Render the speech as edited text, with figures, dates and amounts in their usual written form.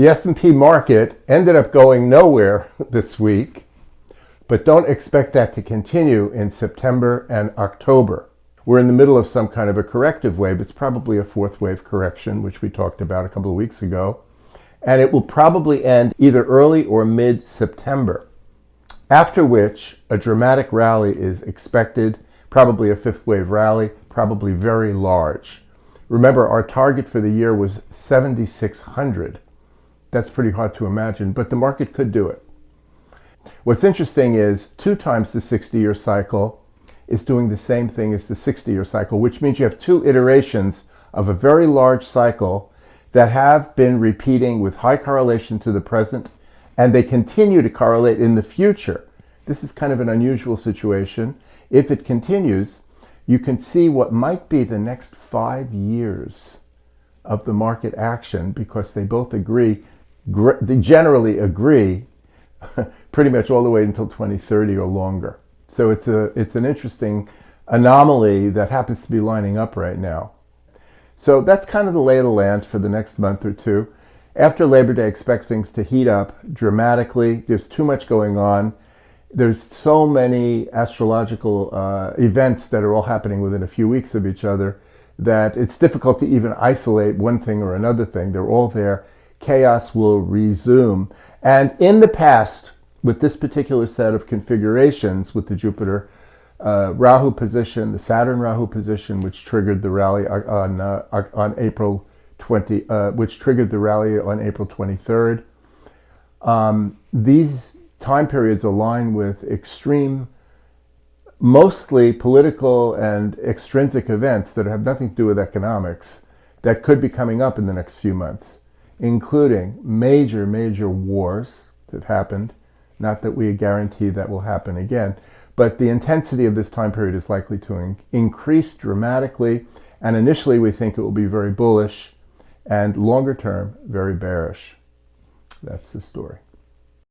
The S&P market ended up going nowhere this week, but don't expect that to continue in September and October. We're in the middle of some kind of a corrective wave. It's probably a fourth wave correction, which we talked about a couple of weeks ago. And it will probably end either early or mid-September, after which a dramatic rally is expected, probably a fifth wave rally, probably very large. Remember, our target for the year was 7,600. That's pretty hard to imagine, but the market could do it. What's interesting is 2 times the 60-year cycle is doing the same thing as the 60-year cycle, which means you have 2 iterations of a very large cycle that have been repeating with high correlation to the present, and they continue to correlate in the future. This is kind of an unusual situation. If it continues, you can see what might be the next 5 years of the market action, because they both agree, they generally agree pretty much all the way until 2030 or longer. So it's an interesting anomaly that happens to be lining up right now. So that's kind of the lay of the land for the next month or two. After Labor Day, expect things to heat up dramatically. There's too much going on. There's so many astrological events that are all happening within a few weeks of each other that it's difficult to even isolate one thing or another thing. They're all there. Chaos will resume. And in the past, with this particular set of configurations, with the Jupiter Rahu position, the Saturn Rahu position, which triggered the rally on April 20, which triggered the rally on April 23rd. These time periods align with extreme, mostly political and extrinsic events that have nothing to do with economics that could be coming up in the next few months, including major wars that happened. Not that we guarantee that will happen again, but the intensity of this time period is likely to increase dramatically, and initially we think it will be very bullish, and longer term, very bearish. That's the story.